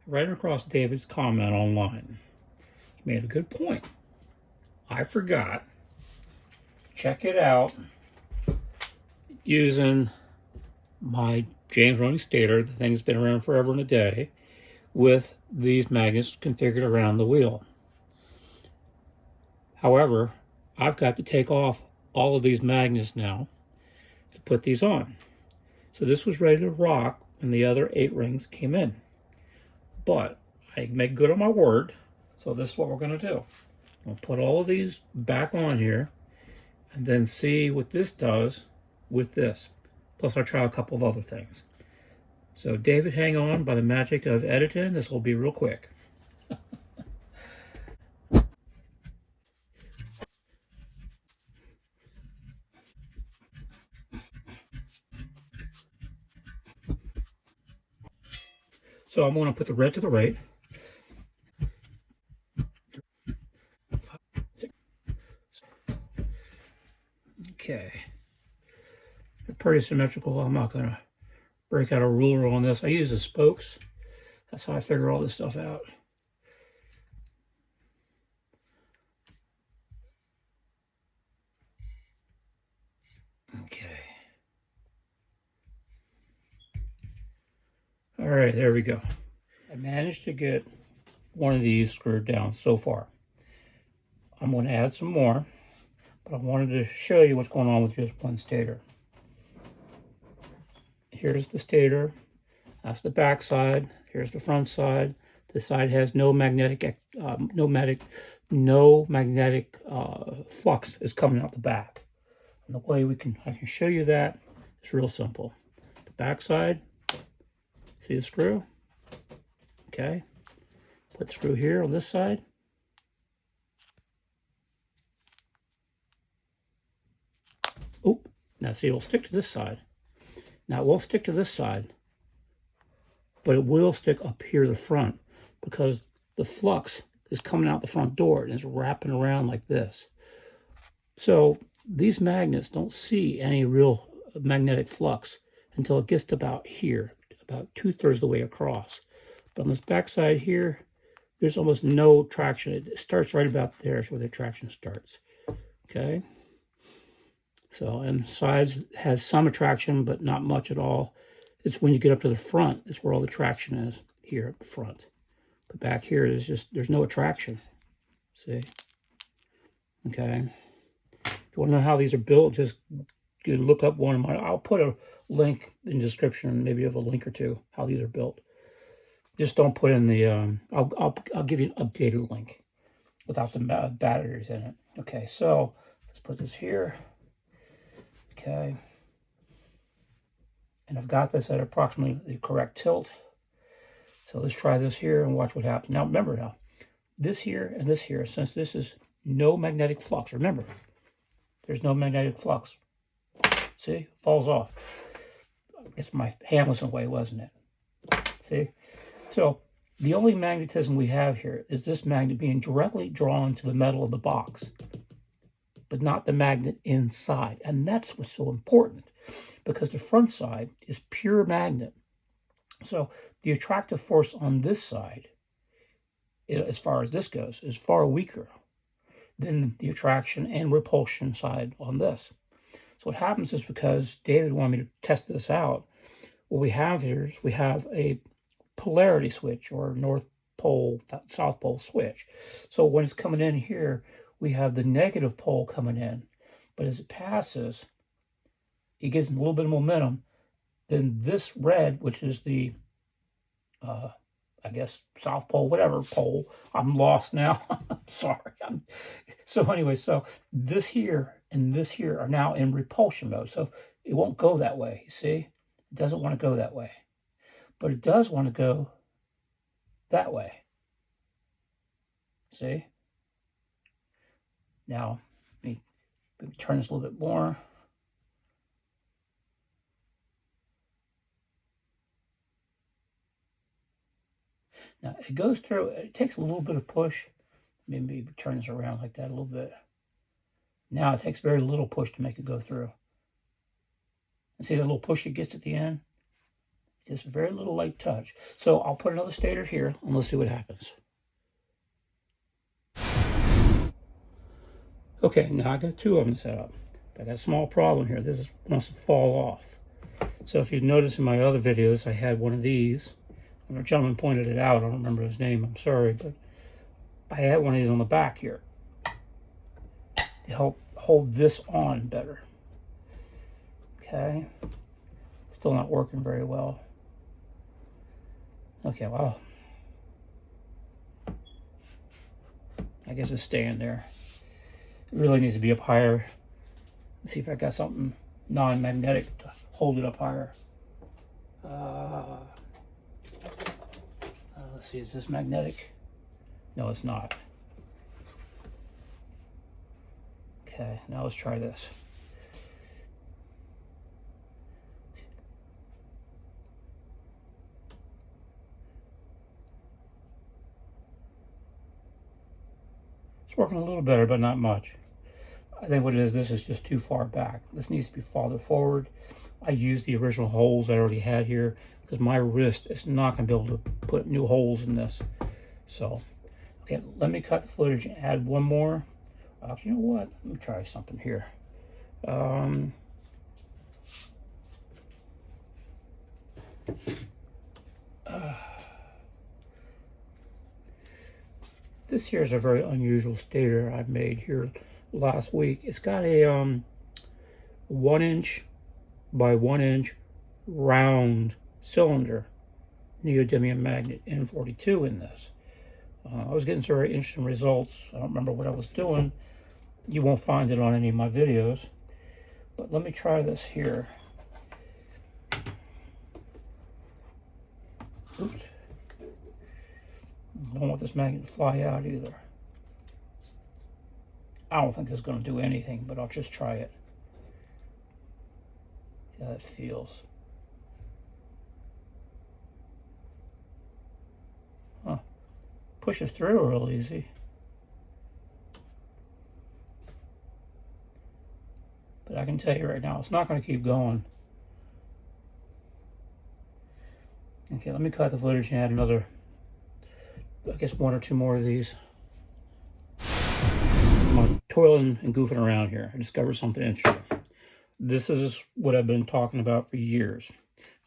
Right across David's comment online. He made a good point. I forgot. Check it out using my James running stator, the thing that's been around forever and a day, with these magnets configured around the wheel. However, I've got to take off all of these magnets now to put these on. So this was ready to rock when the other 8 rings came in. But I make good on my word, so this is what we're going to do. I'll put all of these back on here and then see what this does with this. Plus I'll try a couple of other things. So David, hang on. By the magic of editing, this will be real quick. So I'm going to put the red to the right. Okay. They're pretty symmetrical. I'm not going to break out a ruler on this. I use the spokes. That's how I figure all this stuff out. Okay. All right, there we go. I managed to get one of these screwed down so far. I'm going to add some more, but I wanted to show you what's going on with just one stator. Here's the stator. That's the back side. Here's the front side. This side has no magnetic flux is coming out the back. And the way I can show you that is real simple. The back side, see the screw? Okay. Put the screw here on this side. Oh, now see, it'll stick to this side. Now it won't stick to this side, but it will stick up here the front because the flux is coming out the front door and it's wrapping around like this. So these magnets don't see any real magnetic flux until it gets to about here, about 2/3 of the way across. But on this back side here, there's almost no traction. It starts right about there is where the traction starts. Okay. So, and sides has some attraction, but not much at all. It's when you get up to the front, it's where all the traction is, here up the front. But back here, there's no attraction. See? Okay. If you want to know how these are built, just look up one of mine. I'll put a link in the description, maybe of a link or two, how these are built. Just don't put in the, I'll give you an updated link without the batteries in it. Okay, so let's put this here. Okay. And I've got this at approximately the correct tilt. So let's try this here and watch what happens. Now remember now, this here and this here, since this is no magnetic flux, remember, there's no magnetic flux. See, falls off. I guess my hand was in the way, wasn't it? See? So the only magnetism we have here is this magnet being directly drawn to the metal of the box, but not the magnet inside. And that's what's so important, because the front side is pure magnet. So the attractive force on this side, as far as this goes, is far weaker than the attraction and repulsion side on this. So what happens is, because David wanted me to test this out, what we have here is we have a polarity switch, or North Pole, South Pole switch. So when it's coming in here, we have the negative pole coming in. But as it passes, it gets a little bit of momentum. Then this red, which is the, I guess, South Pole, whatever pole, I'm lost now. I'm sorry. So anyway, so this here and this here are now in repulsion mode. So it won't go that way, you see? It doesn't want to go that way. But it does want to go that way. See? Now, let me turn this a little bit more. Now, it goes through, it takes a little bit of push. Maybe turn this around like that a little bit. Now it takes very little push to make it go through. And see the little push it gets at the end? Just very little light touch. So I'll put another stator here and let's see what happens. Okay, now I got two of them set up. But I got a small problem here. This wants to fall off. So if you notice in my other videos, I had one of these. And a gentleman pointed it out. I don't remember his name. I'm sorry. But I had one of these on the back here to help hold this on better. Okay. Still not working very well. Okay, well, I guess it's staying there. It really needs to be up higher. Let's see if I got something non-magnetic to hold it up higher. Let's see, is this magnetic? No, it's not. Okay, now let's try this. It's working a little better, but not much. I think what it is, this is just too far back. This needs to be farther forward. I used the original holes I already had here because my wrist is not going to be able to put new holes in this. So, okay, let me cut the footage and add one more. Actually, you know what? Let me try something here. This here is a very unusual stator I made here last week. It's got a 1 inch by 1 inch round cylinder neodymium magnet N42 in this. I was getting some very interesting results. I don't remember what I was doing. You won't find it on any of my videos. But let me try this here. Oops. I don't want this magnet to fly out either. I don't think this is going to do anything, but I'll just try it. See how that feels. Huh. Pushes through real easy. But I can tell you right now, it's not going to keep going. Okay, let me cut the footage and add another, I guess, one or two more of these. I'm toiling and goofing around here. I discovered something interesting. This is what I've been talking about for years,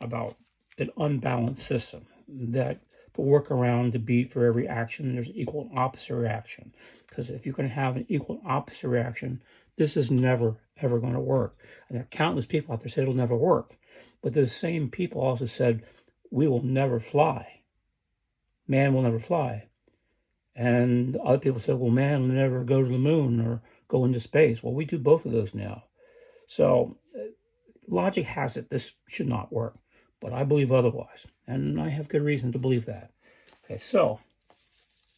about an unbalanced system, that the workaround to beat for every action, there's equal and opposite reaction. Because if you're going to have an equal and opposite reaction, this is never, ever going to work. And there are countless people out there say it'll never work. But those same people also said, we will never fly. Man will never fly. And other people said, well, man will never go to the moon or go into space. Well, we do both of those now. So logic has it, this should not work. But I believe otherwise. And I have good reason to believe that. Okay, so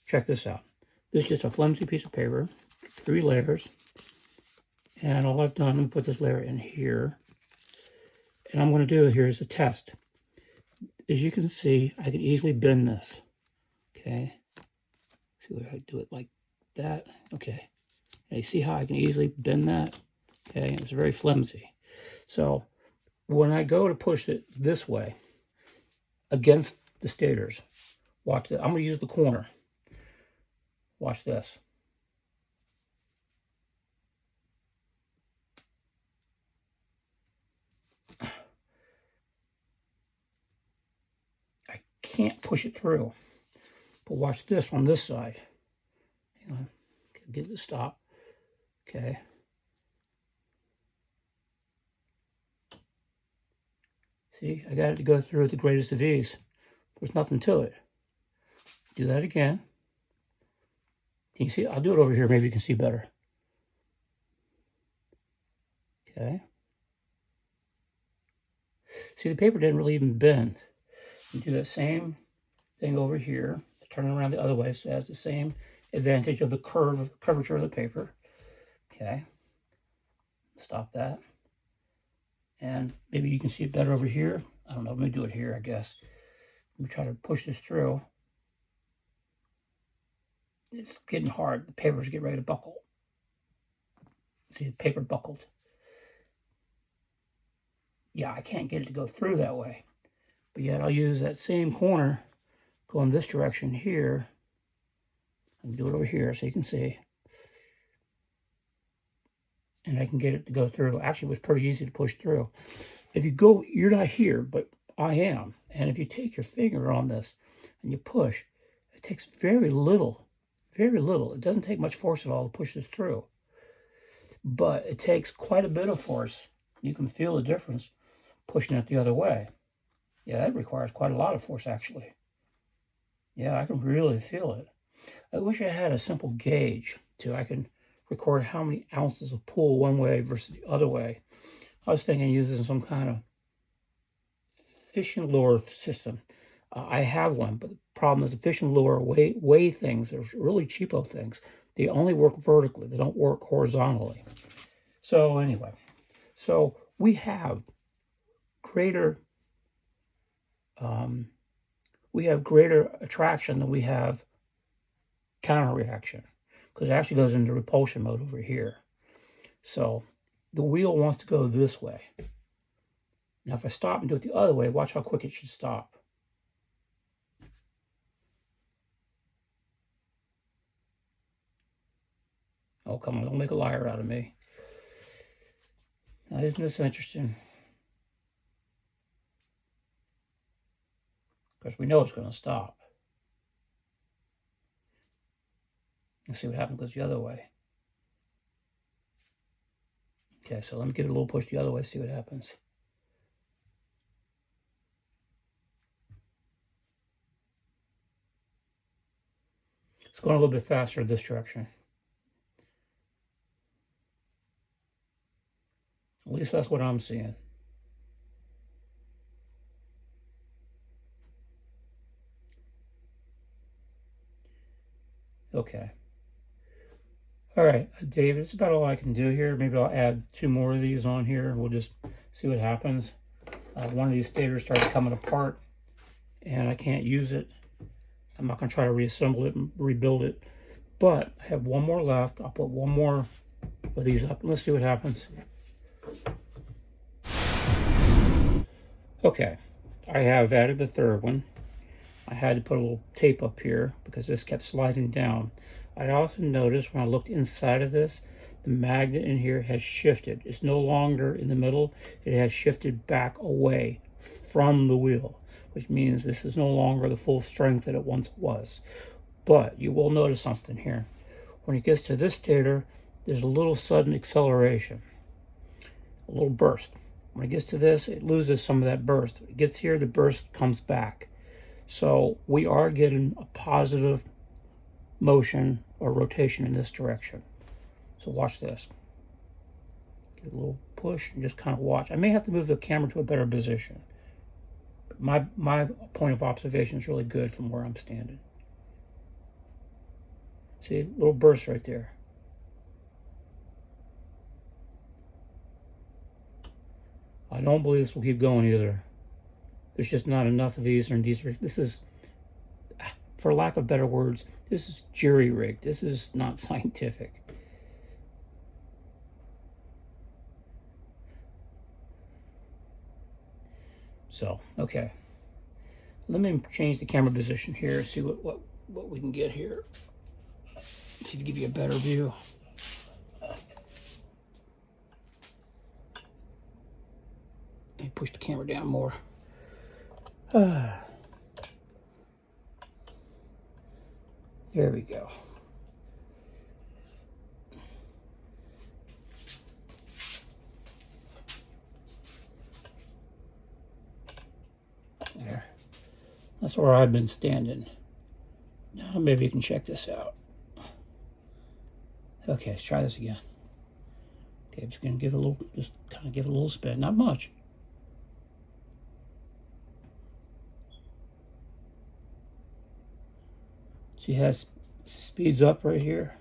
check this out. This is just a flimsy piece of paper, 3 layers. And all I've done, I'm going to put this layer in here. And I'm going to do here is a test. As you can see, I can easily bend this. Okay. See where I do it like that. Okay. And you see how I can easily bend that? Okay. It's very flimsy. So when I go to push it this way against the stators, watch this. I'm going to use the corner. Watch this. I can't push it through. But watch this on this side. Hang on. Get it to stop. Okay. See, I got it to go through at the greatest of ease. There's nothing to it. Do that again. Can you see? I'll do it over here. Maybe you can see better. Okay. See, the paper didn't really even bend. You do that same thing over here. Turn it around the other way, so it has the same advantage of the curvature of the paper. Okay. Stop that. And maybe you can see it better over here. I don't know. Let me do it here, I guess. Let me try to push this through. It's getting hard. The paper's getting ready to buckle. See, the paper buckled. Yeah, I can't get it to go through that way. But yet I'll use that same corner, go in this direction here, and do it over here so you can see. And I can get it to go through. Actually, it was pretty easy to push through. If you go, you're not here, but I am. And if you take your finger on this and you push, it takes very little. It doesn't take much force at all to push this through. But it takes quite a bit of force. You can feel the difference pushing it the other way. Yeah, that requires quite a lot of force, actually. Yeah, I can really feel it. I wish I had a simple gauge, too. I can record how many ounces of pull one way versus the other way. I was thinking using some kind of fishing lure system. I have one, but the problem is the fishing lure weigh things. They're really cheapo things. They only work vertically. They don't work horizontally. So anyway, so we have greater attraction than we have counter reaction, because it actually goes into repulsion mode over here. So the wheel wants to go this way. Now if I stop and do it the other way, watch how quick it should stop. Oh, come on, don't make a liar out of me. Now, isn't this interesting? Because we know it's going to stop. Let's see what happens goes the other way. Okay, so let me give it a little push the other way, see what happens. It's going a little bit faster this direction. At least that's what I'm seeing. Okay. All right, David, that's about all I can do here. Maybe I'll add 2 more of these on here, and we'll just see what happens. One of these stators started coming apart, and I can't use it. I'm not going to try to reassemble it and rebuild it. But I have 1 more left. I'll put 1 more of these up, and let's see what happens. Okay, I have added the 3rd one. I had to put a little tape up here because this kept sliding down. I also noticed when I looked inside of this, the magnet in here has shifted. It's no longer in the middle. It has shifted back away from the wheel, which means this is no longer the full strength that it once was. But you will notice something here. When it gets to this stator, there's a little sudden acceleration, a little burst. When it gets to this, it loses some of that burst. When it gets here, the burst comes back. So we are getting a positive motion or rotation in this direction. So watch this. Give a little push and just kind of watch. I may have to move the camera to a better position. But my point of observation is really good from where I'm standing. See, a little burst right there. I don't believe this will keep going either. There's just not enough of these, and this is, for lack of better words, this is jury-rigged. This is not scientific. So, okay. Let me change the camera position here, see what we can get here. See if I give you a better view. Let me push the camera down more. There we go. There. That's where I've been standing. Now maybe you can check this out. Okay, let's try this again. Okay, I'm just gonna give it a little, just kind of give it a little spin, not much. See how it speeds up right here.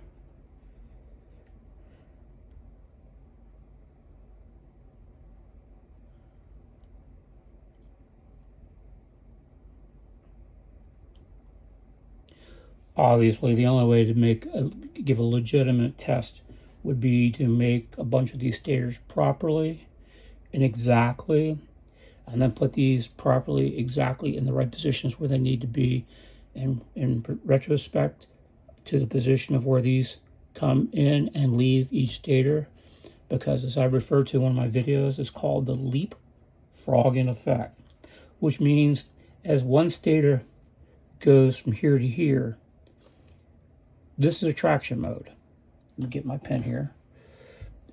Obviously, the only way to give a legitimate test would be to make a bunch of these stators properly and exactly. and then put these properly, exactly in the right positions where they need to be, and in retrospect to the position of where these come in and leave each stator, because as I referred to in one of my videos, it's called the leapfrogging effect, which means as one stator goes from here to here, this is a traction mode. Let me get my pen here.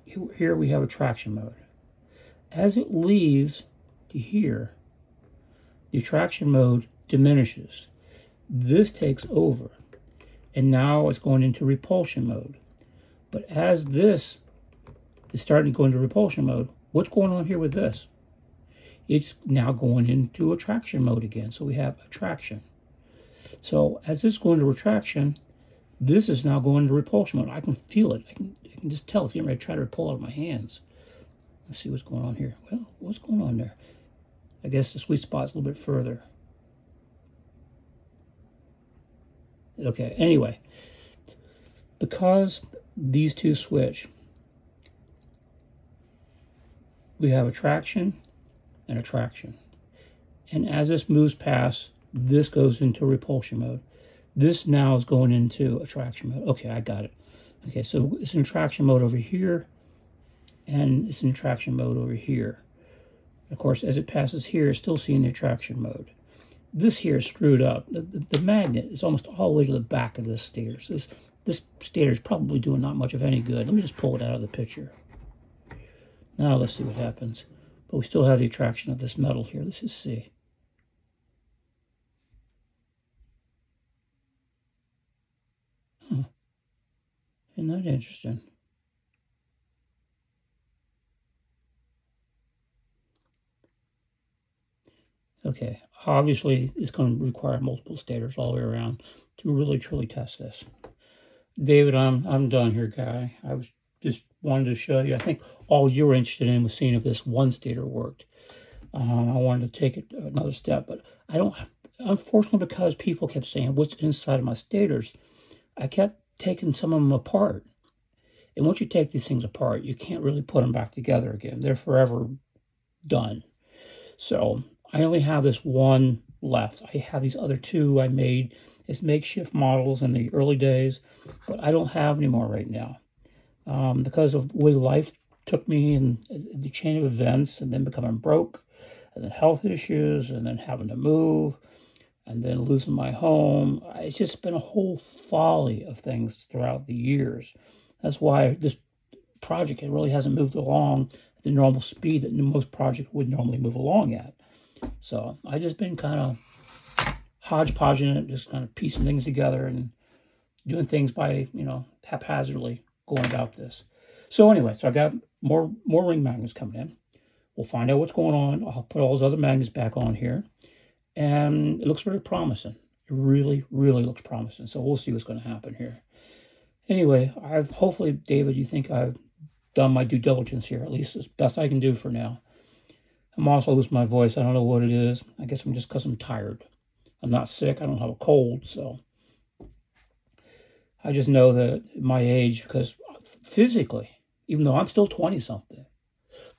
Here we have a traction mode. As it leaves to here, the traction mode diminishes. This takes over, and now it's going into repulsion mode. But as this is starting to go into repulsion mode, what's going on here with this? It's now going into attraction mode again. So we have attraction. So as this goes into retraction, this is now going into repulsion mode. I can feel it. I can just tell it's getting ready to try to pull out of my hands. Let's see what's going on here. Well, what's going on there? I guess the sweet spot's a little bit further. Okay, anyway, because these two switch, we have attraction and attraction. And as this moves past, this goes into repulsion mode. This now is going into attraction mode. Okay, I got it. Okay, so it's in attraction mode over here, and it's in attraction mode over here. Of course, as it passes here, it's still seeing the attraction mode. This here is screwed up. The magnet is almost all the way to the back of this stator. So this stator is probably doing not much of any good. Let me just pull it out of the picture. Now let's see what happens. But we still have the attraction of this metal here. Let's just see. Huh. Isn't that interesting? Okay, obviously it's going to require multiple stators all the way around to really truly test this. David, I'm done here, guy. I was just wanted to show you. I think all you were interested in was seeing if this one stator worked. I wanted to take it another step, but I don't. Unfortunately, because people kept saying what's inside of my stators, I kept taking some of them apart. And once you take these things apart, you can't really put them back together again. They're forever done. So I only have this one left. I have these other two I made as makeshift models in the early days, but I don't have any more right now. Because of the way life took me and the chain of events, and then becoming broke, and then health issues, and then having to move, and then losing my home. It's just been a whole folly of things throughout the years. That's why this project, it really hasn't moved along at the normal speed that most projects would normally move along at. So I just been kind of hodgepodging it, just kind of piecing things together and doing things by, haphazardly going about this. So anyway, so I got more ring magnets coming in. We'll find out what's going on. I'll put all those other magnets back on here. And it looks very promising. It really, really looks promising. So we'll see what's going to happen here. Anyway, hopefully, David, you think I've done my due diligence here, at least as best I can do for now. I'm also losing my voice. I don't know what it is. I guess I'm just because I'm tired. I'm not sick. I don't have a cold, so I just know that at my age, because physically, even though I'm still 20-something,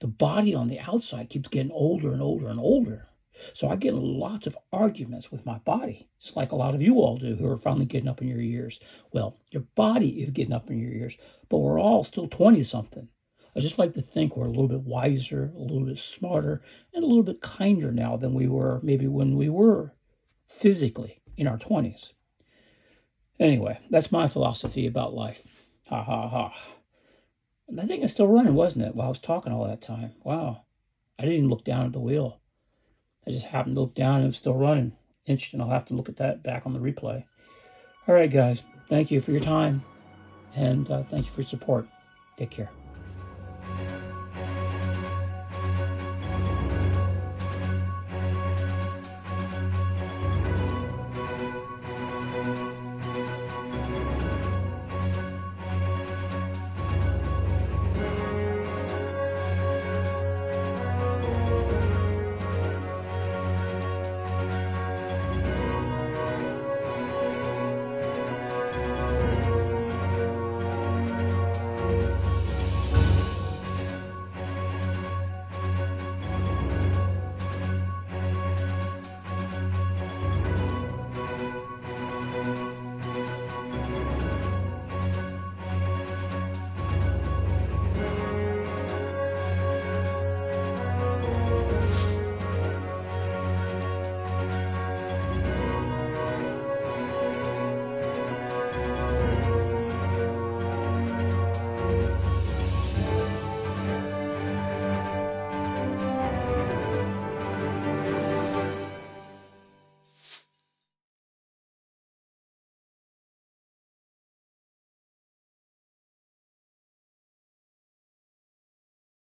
the body on the outside keeps getting older and older and older. So I get lots of arguments with my body, just like a lot of you all do who are finally getting up in your years. Well, your body is getting up in your years, but we're all still 20-something. I just like to think we're a little bit wiser, a little bit smarter, and a little bit kinder now than we were maybe when we were physically in our 20s. Anyway, that's my philosophy about life. Ha, ha, ha. And I think it's still running, wasn't it, while I was talking all that time? Wow. I didn't even look down at the wheel. I just happened to look down and it's still running. Interesting. I'll have to look at that back on the replay. All right, guys. Thank you for your time. And thank you for your support. Take care.